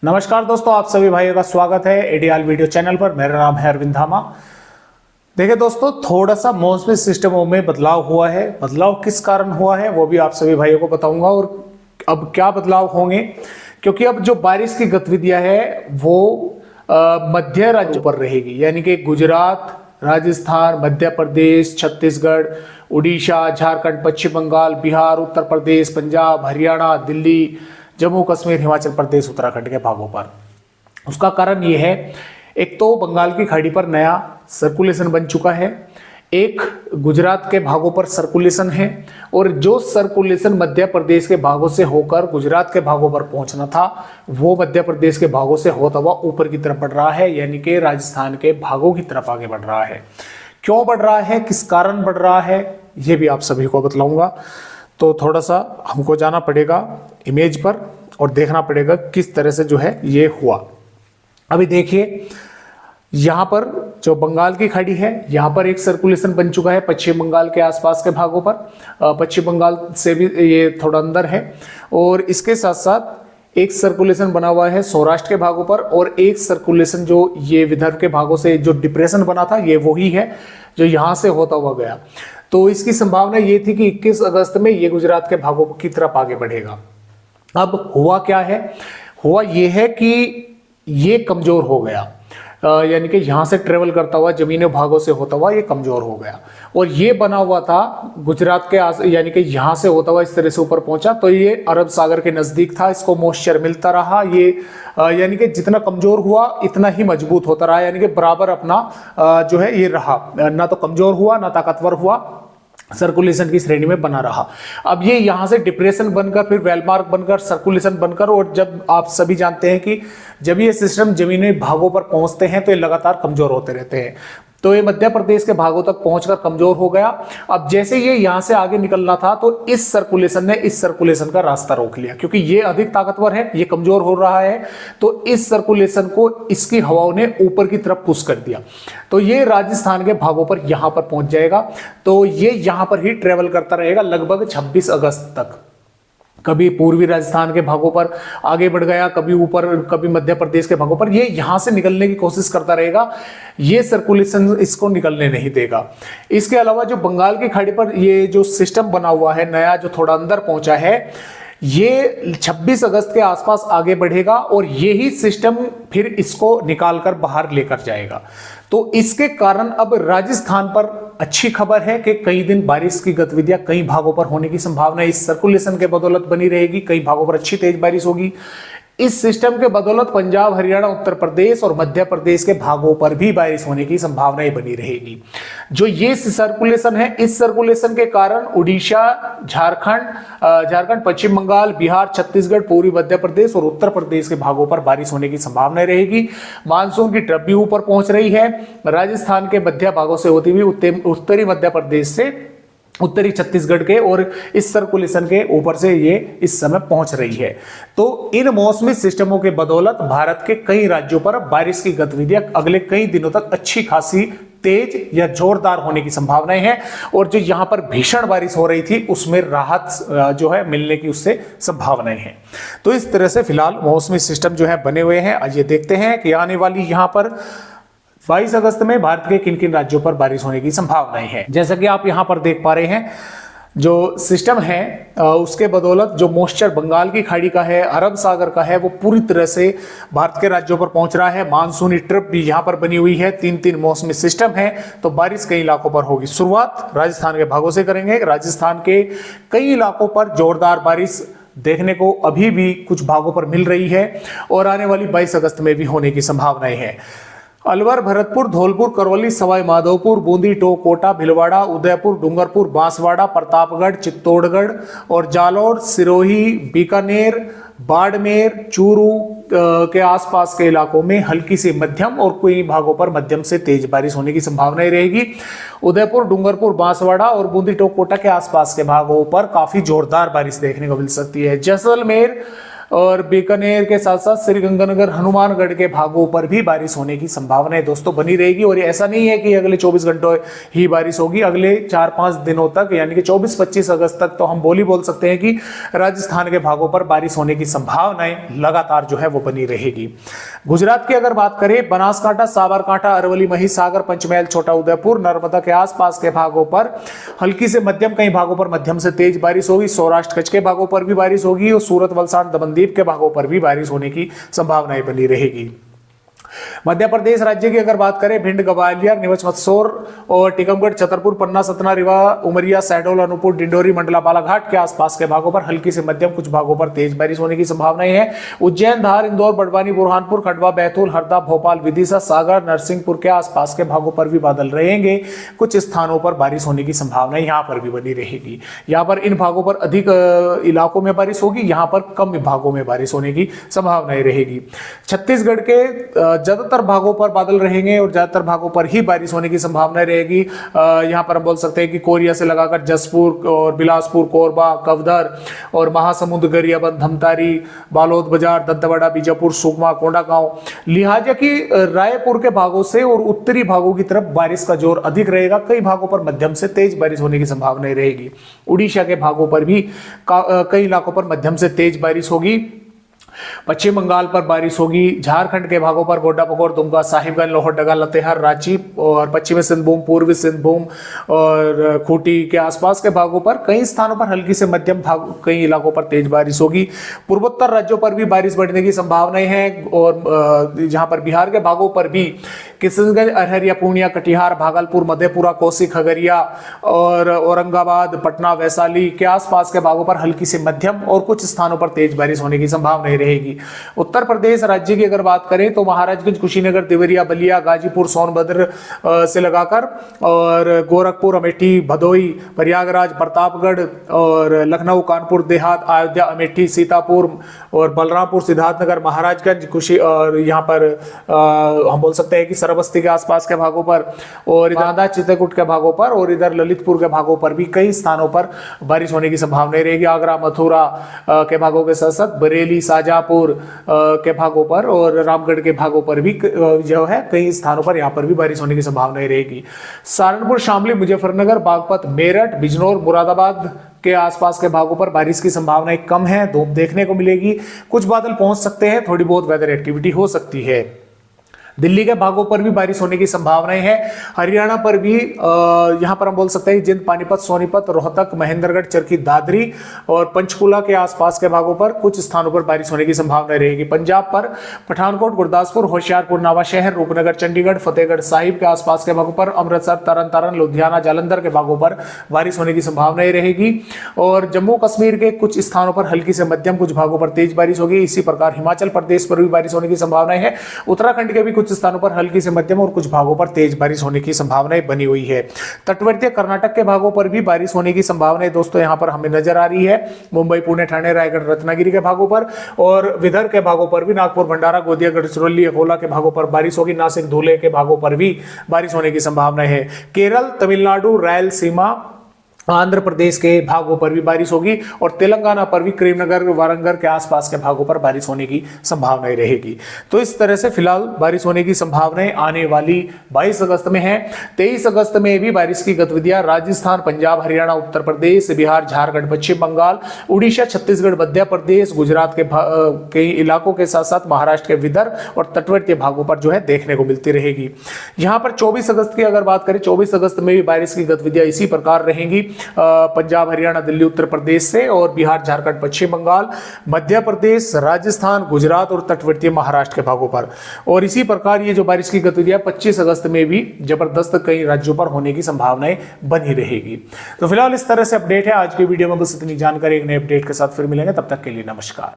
नमस्कार दोस्तों, आप सभी भाइयों का स्वागत है एडीआल वीडियो चैनल पर। मेरा नाम है अरविंद धामा। देखिए दोस्तों, थोड़ा सा मौसमी सिस्टमों में बदलाव हुआ है। बदलाव किस कारण हुआ है वो भी आप सभी भाइयों को बताऊंगा, और अब क्या बदलाव होंगे, क्योंकि अब जो बारिश की गतिविधियां है वो मध्य राज्यों पर रहेगी, यानी कि गुजरात, राजस्थान, मध्य प्रदेश, छत्तीसगढ़, उड़ीसा, झारखंड, पश्चिम बंगाल, बिहार, उत्तर प्रदेश, पंजाब, हरियाणा, दिल्ली, जम्मू कश्मीर, हिमाचल प्रदेश, उत्तराखंड के भागों पर। उसका कारण यह है, एक तो बंगाल की खाड़ी पर नया सर्कुलेशन बन चुका है, एक गुजरात के भागों पर सर्कुलेशन है, और जो सर्कुलेशन मध्य प्रदेश के भागों से होकर गुजरात के भागों पर पहुंचना था वो मध्य प्रदेश के भागों से होता हुआ ऊपर की तरफ बढ़ रहा है, यानी कि राजस्थान के भागों की तरफ आगे बढ़ रहा है। क्यों बढ़ रहा है, किस कारण बढ़ रहा है, ये भी आप सभी को बतलाऊंगा। तो थोड़ा सा हमको जाना पड़ेगा इमेज पर और देखना पड़ेगा किस तरह से जो है ये हुआ। अभी देखिए, यहाँ पर जो बंगाल की खाड़ी है, यहाँ पर एक सर्कुलेशन बन चुका है पश्चिम बंगाल के आसपास के भागों पर। पश्चिम बंगाल से भी ये थोड़ा अंदर है, और इसके साथ साथ एक सर्कुलेशन बना हुआ है सौराष्ट्र के भागों पर, और एक सर्कुलेशन जो ये विदर्भ के भागों से जो डिप्रेशन बना था ये वही है जो यहाँ से होता हुआ गया। तो इसकी संभावना ये थी कि 21 अगस्त में ये गुजरात के भागों की तरफ आगे बढ़ेगा। अब हुआ क्या है, हुआ ये है कि ये कमजोर हो गया, यानी कि यहां से ट्रेवल करता हुआ जमीनी भागों से होता हुआ ये कमजोर हो गया, और ये बना हुआ था गुजरात के यानी कि यहां से होता हुआ इस तरह से ऊपर पहुंचा, तो ये अरब सागर के नजदीक था, इसको मॉइस्चर मिलता रहा, ये यानी कि जितना कमजोर हुआ इतना ही मजबूत होता रहा, यानी कि बराबर अपना जो है ये रहा, ना तो कमजोर हुआ ना ताकतवर हुआ, सर्कुलेशन की श्रेणी में बना रहा। अब ये यहां से डिप्रेशन बनकर फिर वेलमार्क बनकर सर्कुलेशन बनकर, और जब आप सभी जानते हैं कि जब ये सिस्टम जमीनी भागों पर पहुंचते हैं तो ये लगातार कमजोर होते रहते हैं, तो ये मध्य प्रदेश के भागों तक पहुंचकर कमजोर हो गया। अब जैसे ये यहां से आगे निकलना था तो इस सर्कुलेशन ने इस सर्कुलेशन का रास्ता रोक लिया, क्योंकि ये अधिक ताकतवर है, ये कमजोर हो रहा है, तो इस सर्कुलेशन को इसकी हवाओं ने ऊपर की तरफ पुश कर दिया, तो ये राजस्थान के भागों पर यहां पर पहुंच जाएगा। तो ये यहां पर ही ट्रेवल करता रहेगा लगभग 26 अगस्त तक। कभी पूर्वी राजस्थान के भागों पर आगे बढ़ गया, कभी ऊपर, कभी मध्य प्रदेश के भागों पर, ये यहां से निकलने की कोशिश करता रहेगा, ये सर्कुलेशन इसको निकलने नहीं देगा। इसके अलावा जो बंगाल की खाड़ी पर ये जो सिस्टम बना हुआ है नया, जो थोड़ा अंदर पहुंचा है, ये 26 अगस्त के आसपास आगे बढ़ेगा, और यही सिस्टम फिर इसको निकालकर बाहर लेकर जाएगा। तो इसके कारण अब राजस्थान पर अच्छी खबर है कि कई दिन बारिश की गतिविधियां कई भागों पर होने की संभावना इस सर्कुलेशन के बदौलत बनी रहेगी, कई भागों पर अच्छी तेज बारिश होगी। इस सिस्टम के बदौलत पंजाब, हरियाणा, उत्तर प्रदेश और मध्य प्रदेश के भागों पर भी बारिश होने की संभावनाएं बनी रहेगी। जो ये सर्कुलेशन है, इस सर्कुलेशन के कारण उड़ीसा, झारखंड, पश्चिम बंगाल, बिहार, छत्तीसगढ़, पूर्वी मध्य प्रदेश और उत्तर प्रदेश के भागों पर बारिश होने की संभावनाएं रहेगी। मानसून की ट्रफ भी ऊपर पहुंच रही है, राजस्थान के मध्य भागों से होती हुई उत्तरी मध्य प्रदेश से उत्तरी छत्तीसगढ़ के, और इस सर्कुलेशन के ऊपर से ये इस समय पहुंच रही है। तो इन मौसमी सिस्टमों के बदौलत भारत के कई राज्यों पर बारिश की गतिविधियां अगले कई दिनों तक अच्छी खासी तेज या जोरदार होने की संभावनाएं हैं, और जो यहां पर भीषण बारिश हो रही थी उसमें राहत जो है मिलने की उससे संभावनाएं हैं। तो इस तरह से फिलहाल मौसमी सिस्टम जो है बने हुए हैं। आइए देखते हैं कि आने वाली यहां पर 22 अगस्त में भारत के किन किन राज्यों पर बारिश होने की संभावनाएं हैं। जैसा कि आप यहां पर देख पा रहे हैं, जो सिस्टम है उसके बदौलत जो मॉइस्चर बंगाल की खाड़ी का है, अरब सागर का है, वो पूरी तरह से भारत के राज्यों पर पहुंच रहा है। मानसूनी ट्रिप भी यहां पर बनी हुई है, 3 मौसमी सिस्टम है, तो बारिश कई इलाकों पर होगी। शुरुआत राजस्थान के भागों से करेंगे। राजस्थान के कई इलाकों पर जोरदार बारिश देखने को अभी भी कुछ भागों पर मिल रही है, और आने वाली 22 अगस्त में भी होने की संभावनाएं हैं। अलवर, भरतपुर, धौलपुर, करौली, सवाई माधोपुर, बूंदी, टोंक, कोटा, भीलवाड़ा, उदयपुर, डूंगरपुर, बांसवाड़ा, प्रतापगढ़, चित्तौड़गढ़ और जालौर, सिरोही, बीकानेर, बाड़मेर, चूरू के आसपास के इलाकों में हल्की से मध्यम और कई भागों पर मध्यम से तेज बारिश होने की संभावनाएं रहेगी। उदयपुर, डूंगरपुर, बांसवाड़ा और बूंदी, टोंक, कोटा के आसपास के भागों पर काफी जोरदार बारिश देखने को मिल सकती है। जैसलमेर, और बीकानेर के साथ साथ श्रीगंगानगर, हनुमानगढ़ के भागों पर भी बारिश होने की संभावना है दोस्तों बनी रहेगी। और ऐसा नहीं है कि अगले 24 घंटों ही बारिश होगी, अगले 4-5 दिनों तक यानी कि 24-25 अगस्त तक तो हम बोल सकते हैं कि राजस्थान के भागों पर बारिश होने की संभावनाएं लगातार जो है वो बनी रहेगी। गुजरात की अगर बात करें, बनासकांठा, साबरकांठा, अरवली, महिसागर, पंचमहल, छोटा उदयपुर, नर्मदा के आसपास के भागों पर हल्की से मध्यम, कई भागों पर मध्यम से तेज बारिश होगी। सौराष्ट्र कच्छ के भागों पर भी बारिश होगी और सूरत, वलसाड़, दमनदीप के भागों पर भी बारिश होने की संभावनाएं बनी रहेगी। मध्य प्रदेश राज्य की अगर बात करें, भिंड, ग्वालियर, नीमच, मंदसौर और टीकमगढ़, छतरपुर, पन्ना, सतना, रीवा, उमरिया, शहडोल, अनूपपुर, डिंडोरी, मंडला, बालाघाट के आसपास के भागों पर हल्की से मध्यम, कुछ भागों पर तेज बारिश होने की संभावनाएं है। उज्जैन, धार, इंदौर, बड़वानी, बुरहानपुर, खंडवा, बैतूल, हरदा, भोपाल, विदिशा, सागर, नरसिंहपुर के आसपास के भागों पर भी बादल रहेंगे। कुछ स्थानों पर बारिश होने की संभावना यहाँ पर भी बनी रहेगी। यहाँ पर इन भागों पर अधिक इलाकों में बारिश होगी, यहाँ पर कम भागों में बारिश होने की संभावनाएं रहेगी। छत्तीसगढ़ के ज्यादातर भागों पर बादल रहेंगे और ज्यादातर भागों पर ही बारिश होने की संभावना रहेगी। यहां पर हम बोल सकते हैं कि कोरिया से लगाकर जसपुर और बिलासपुर, कोरबा, कवधर और महासमुंद, गरियाबंद, धमतारी, बालोद बाजार, दंतेवाड़ा, बीजापुर, सुकमा, कोंडागांव, लिहाजा की रायपुर के भागों से और उत्तरी भागों की तरफ बारिश का जोर अधिक रहेगा। कई भागों पर मध्यम से तेज बारिश होने की संभावना रहेगी। उड़ीसा के भागों पर भी कई इलाकों पर मध्यम से तेज बारिश होगी। पश्चिम बंगाल पर बारिश होगी। झारखंड के भागों पर गोड्डा, पकोर, दुमका, साहिबगंज, लोहरदगा, लातेहार, रांची और पश्चिमी सिंहभूम, पूर्वी सिंहभूम और खूंटी के आसपास के भागों पर कई स्थानों पर हल्की से मध्यम भाग, कई इलाकों पर तेज बारिश होगी। पूर्वोत्तर राज्यों पर भी बारिश बढ़ने की संभावनाएं हैं और जहां पर बिहार के भागों पर भी किशनगंज, अररिया, पूर्णिया, कटिहार, भागलपुर, मधेपुरा, कोसी, खगड़िया और औरंगाबाद, पटना, वैशाली के आसपास के भागों पर हल्की से मध्यम और कुछ स्थानों पर तेज बारिश होने की संभावनाएं रहेगी। उत्तर प्रदेश राज्य की अगर बात करें तो महाराजगंज, कुशीनगर, देवरिया, बलिया, गाजीपुर, सोनभद्र से लगाकर और गोरखपुर, अमेठी, भदोई, प्रयागराज, प्रतापगढ़ और लखनऊ, कानपुर देहात, अयोध्या, अमेठी, सीतापुर और बलरामपुर, सिद्धार्थनगर, महाराजगंज, कुशी और यहाँ पर हम बोल सकते हैं कि सरबस्ती के आसपास के भागों पर और इधर चित्रकूट के भागों पर और इधर ललितपुर के भागों पर भी कई स्थानों पर बारिश होने की संभावना रहेगी। आगरा, मथुरा के भागों के साथ साथ बरेली, शाजापुर के भागों पर और रामगढ़ के भागों पर भी जो है कई स्थानों पर यहाँ पर भी बारिश होने की संभावना रहेगी। सहारनपुर, शामली, मुजफ्फरनगर, बागपत, मेरठ, बिजनौर, मुरादाबाद के आसपास के भागों पर बारिश की संभावनाएं कम है, धूप देखने को मिलेगी। कुछ बादल पहुंच सकते हैं, थोड़ी बहुत वेदर एक्टिविटी हो सकती है। दिल्ली के भागों पर भी बारिश होने की संभावनाएं हैं। हरियाणा पर भी यहां पर हम बोल सकते हैं जिंद, पानीपत, सोनीपत, रोहतक, महेंद्रगढ़, चरखी दादरी और पंचकुला के आसपास के भागों पर कुछ स्थानों पर बारिश होने की संभावना रहेगी। पंजाब पर पठानकोट, गुरदासपुर, होशियारपुर, नवाशहर, रूपनगर, चंडीगढ़, फतेहगढ़ साहिब के आसपास के भागों पर, अमृतसर, तरन तारण, लुधियाना, जालंधर के भागों पर बारिश होने की संभावनाएं रहेगी। और जम्मू कश्मीर के कुछ स्थानों पर हल्की से मध्यम, कुछ भागों पर तेज बारिश होगी। इसी प्रकार हिमाचल प्रदेश पर भी बारिश होने की संभावनाएं है। उत्तराखंड के भी कुछ स्थानों पर हल्की से मध्यम और कुछ भागों पर तेज बारिश होने की संभावनाएं बनी हुई है। तटवर्तीय कर्नाटक के भागों पर भी बारिश होने की संभावनाएं दोस्तों यहां पर हमें नजर आ रही है। मुंबई, पुणे, ठाणे, रायगढ़, रत्नागिरी के भागों पर और विदर्भ के भागों पर भी नागपुर, भंडारा, गोंदिया, गढ़चिरौली, अकोला के भागों पर बारिश होगी। नासिक, धुले के भागों पर भी बारिश होने की संभावना है। केरल, तमिलनाडु, रायलसीमा, आंध्र प्रदेश के भागों पर भी बारिश होगी और तेलंगाना पर भी करीमनगर, वारंगल के आसपास के भागों पर बारिश होने की संभावनाएं रहेगी। तो इस तरह से फिलहाल बारिश होने की संभावनाएं आने वाली 22 अगस्त में है। 23 अगस्त में भी बारिश की गतिविधियां राजस्थान, पंजाब, हरियाणा, उत्तर प्रदेश, बिहार, झारखंड, पश्चिम बंगाल, उड़ीसा, छत्तीसगढ़, मध्य प्रदेश, गुजरात के कई इलाकों के साथ साथ महाराष्ट्र के विदर्भ और तटवर्तीय भागों पर जो है देखने को मिलती रहेगी। यहाँ पर 24 अगस्त की अगर बात करें, 24 अगस्त में भी बारिश की गतिविधियां इसी प्रकार रहेंगी। पंजाब, हरियाणा, दिल्ली, उत्तर प्रदेश से और बिहार, झारखंड, पश्चिम बंगाल, मध्य प्रदेश, राजस्थान, गुजरात और तटवर्तीय महाराष्ट्र के भागों पर। और इसी प्रकार ये जो बारिश की गतिविधियां 25 अगस्त में भी जबरदस्त कई राज्यों पर होने की संभावनाएं बनी रहेगी। तो फिलहाल इस तरह से अपडेट है आज की वीडियो में। बस इतनी जानकारी, एक नए अपडेट के साथ फिर मिलेंगे, तब तक के लिए नमस्कार।